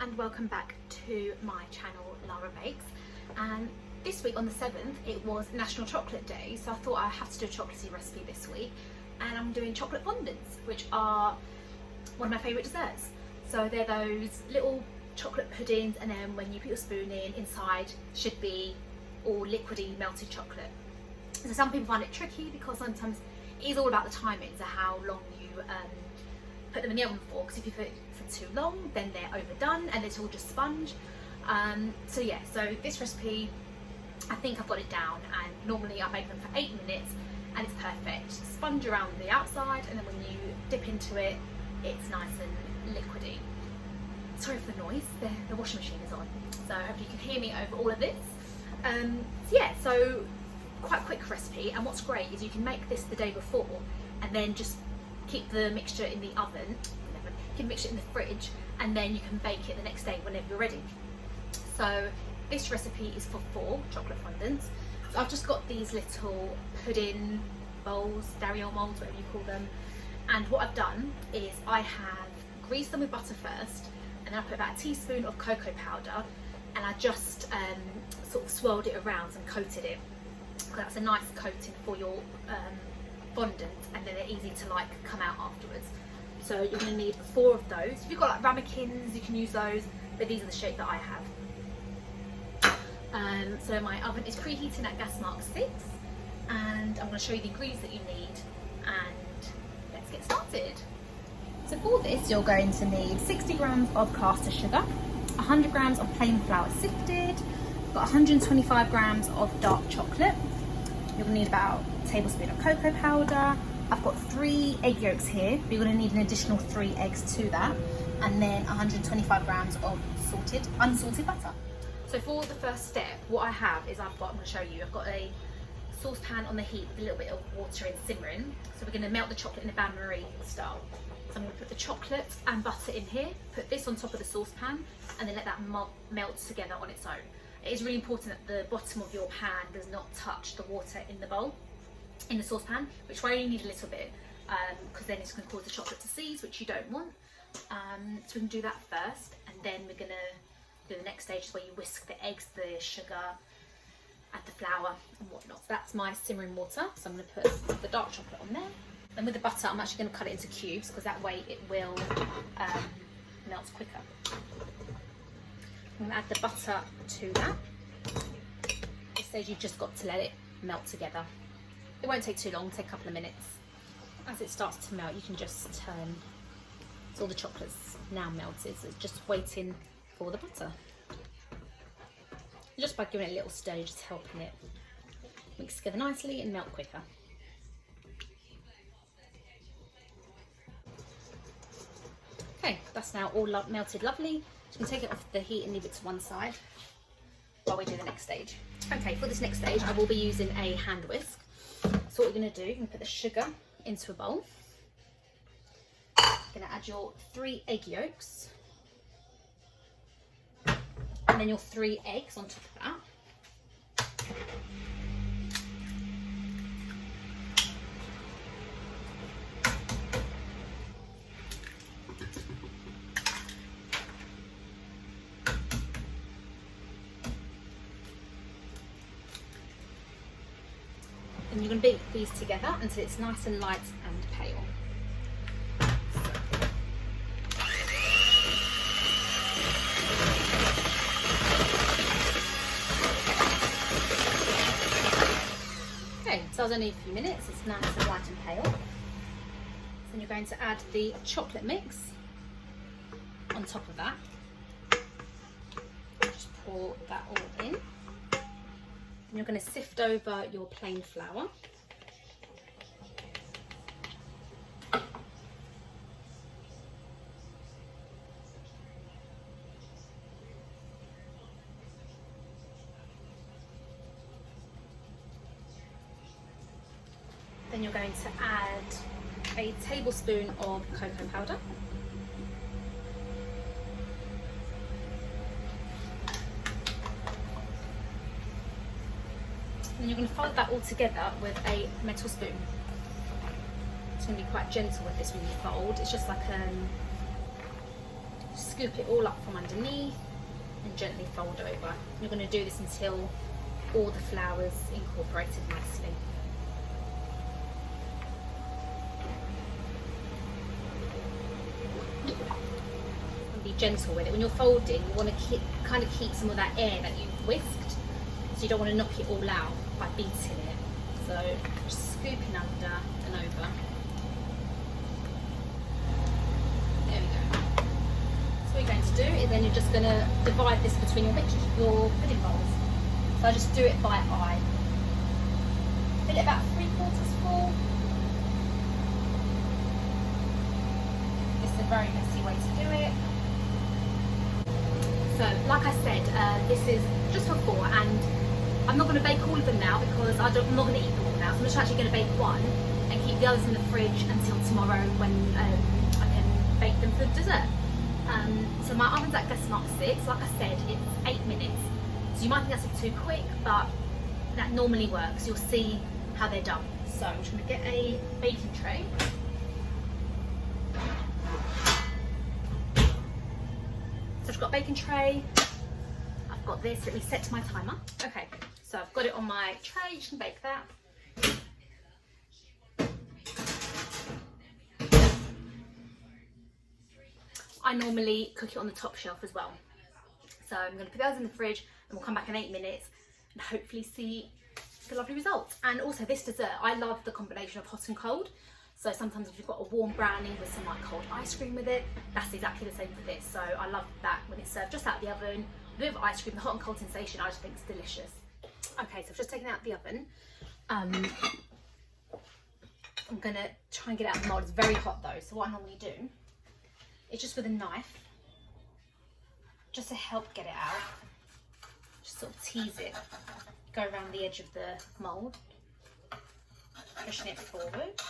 and welcome back to my channel Lara Bakes. And this week on the 7th it was National Chocolate Day, so I thought I have to do a chocolatey recipe this week, and I'm doing chocolate fondants, which are one of my favourite desserts. So they're those little chocolate puddings, and then when you put your spoon in, inside should be all liquidy melted chocolate. So some people find it tricky because sometimes it is all about the timing, so how long you put them in the oven for, because if you put it for too long then they're overdone and it's all just sponge. So yeah, so this recipe I think I've got it down, and normally I make them for 8 minutes and it's perfect. Sponge around the outside, and then when you dip into it, it's nice and liquidy. Sorry for the noise, the washing machine is on, so I hope you can hear me over all of this. So yeah, so quite a quick recipe, and what's great is you can make this the day before and then just keep the mixture in the oven, you can mix it in the fridge, and then you can bake it the next day whenever you're ready. So this recipe is for 4 chocolate fondants. So I've just got these little pudding bowls, dairy moulds, whatever you call them, and what I've done is I have greased them with butter first, and then I put about a teaspoon of cocoa powder, and I just sort of swirled it around and coated it. So that's a nice coating for your fondant, and then they're easy to like come out afterwards. So you're going to need 4 of those. If you've got like ramekins, you can use those, but these are the shape that I have. So my oven is preheating at gas mark 6, and I'm going to show you the ingredients that you need, and let's get started. So for this you're going to need 60 grams of caster sugar, 100 grams of plain flour sifted, got 125 grams of dark chocolate. You're going to need about a tablespoon of cocoa powder. I've got 3 egg yolks here, but you're going to need an additional 3 eggs to that, and then 125 grams of unsalted butter. So for the first step, what I have is I'm going to show you, I've got a saucepan on the heat with a little bit of water in simmering. So we're going to melt the chocolate in a bain-marie style. So I'm going to put the chocolate and butter in here, put this on top of the saucepan, and then let that melt together on its own. It is really important that the bottom of your pan does not touch the water in the bowl, in the saucepan, which I only need a little bit, because then it's going to cause the chocolate to seize, which you don't want. So we can do that first, and then we're going to do the next stage where you whisk the eggs, the sugar, add the flour and whatnot. So that's my simmering water, so I'm going to put the dark chocolate on there. And with the butter, I'm actually going to cut it into cubes, because that way it will melt quicker. I'm going to add the butter to that. At this stage you've just got to let it melt together. It won't take too long, take a couple of minutes. As it starts to melt, you can just turn. So all the chocolate's now melted, so it's just waiting for the butter. Just by giving it a little stir, you're just helping it mix together nicely and melt quicker. Okay, that's now all melted lovely. So you can take it off the heat and leave it to one side while we do the next stage. Okay, for this next stage I will be using a hand whisk. So what we're going to do, you're going to put the sugar into a bowl. You're going to add your 3 egg yolks, and then your 3 eggs on top of that. And you're going to beat these together until it's nice and light and pale. Okay, so it's only a few minutes, it's nice and light and pale. Then you're going to add the chocolate mix on top of that. Just pour that all in. And you're going to sift over your plain flour. Then you're going to add a tablespoon of cocoa powder. And you're going to fold that all together with a metal spoon. It's going to be quite gentle with this when you fold. It's just like just scoop it all up from underneath and gently fold over. You're going to do this until all the flour's incorporated nicely. And be gentle with it. When you're folding, you want to kind of keep some of that air that you've whisked, so you don't want to knock it all out by beating it. So just scooping under and over. There we go. So what you're going to do is then you're just going to divide this between your pudding bowls. So I just do it by eye. Fill it about 3/4 full. This is a very messy way to do it. So like I said, this is just for 4, and I'm not going to bake all of them now because I'm not going to eat them all now. So I'm just actually going to bake one and keep the others in the fridge until tomorrow when I can bake them for dessert. So my oven's at gas mark 6. Like I said, it's 8 minutes. So you might think that's too quick, but that normally works. You'll see how they're done. So I'm just going to get a baking tray. So I've got a baking tray. I've got this. Let me set to my timer. Okay, so I've got it on my tray. You can bake that. I normally cook it on the top shelf as well. So I'm going to put those in the fridge and we'll come back in 8 minutes and hopefully see the lovely results. And also this dessert, I love the combination of hot and cold. So sometimes if you've got a warm brownie with some like cold ice cream with it, that's exactly the same for this. So I love that when it's served just out of the oven, a bit of ice cream, the hot and cold sensation, I just think it's delicious. Okay, so I've just taken it out of the oven. I'm gonna try and get it out of the mould. It's very hot though, so what I normally do is just with a knife, just to help get it out, just sort of tease it, go around the edge of the mould, pushing it forward.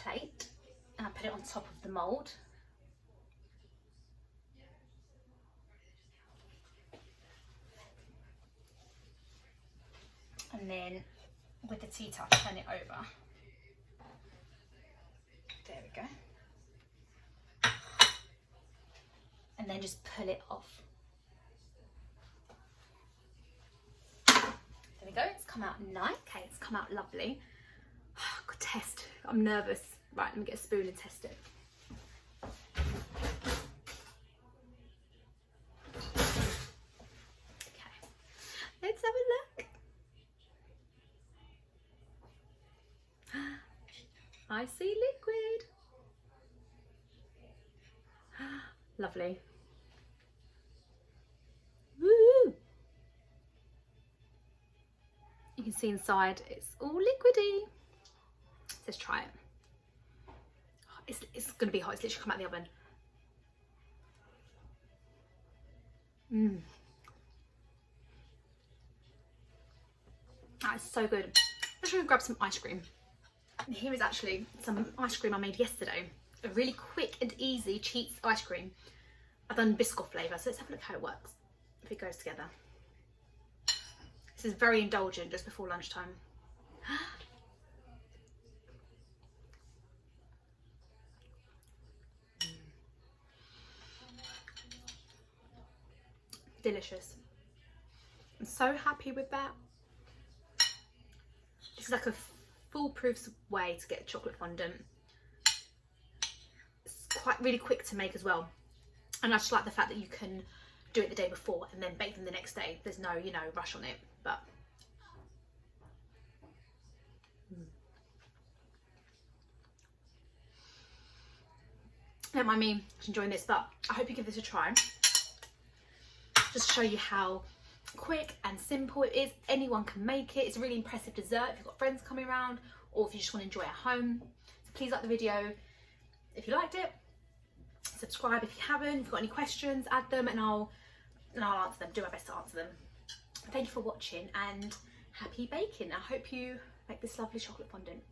Plate and I put it on top of the mould, and then with the tea towel turn it over. There we go, and then just pull it off. There we go, it's come out nice. Okay, it's come out lovely. Good test. I'm nervous. Right, let me get a spoon and test it. Okay, let's have a look. I see liquid. Lovely. Woo! You can see inside it's all liquidy. Let's try it. It's going to be hot. It's literally come out of the oven. That is so good. Let's try and grab some ice cream. And here is actually some ice cream I made yesterday. A really quick and easy cheats ice cream. I've done biscuit flavour, so let's have a look how it works, if it goes together. This is very indulgent just before lunchtime. Delicious. I'm so happy with that. This is like a foolproof way to get chocolate fondant. It's quite really quick to make as well, and I just like the fact that you can do it the day before and then bake them the next day. There's no, you know, rush on it. But don't mind me enjoying this, but I hope you give this a try. Just to show you how quick and simple it is. Anyone can make it. It's a really impressive dessert if you've got friends coming around or if you just want to enjoy it at home. So please like the video if you liked it. Subscribe if you haven't. If you've got any questions, add them and I'll answer them. Do my best to answer them. Thank you for watching and happy baking. I hope you make this lovely chocolate fondant.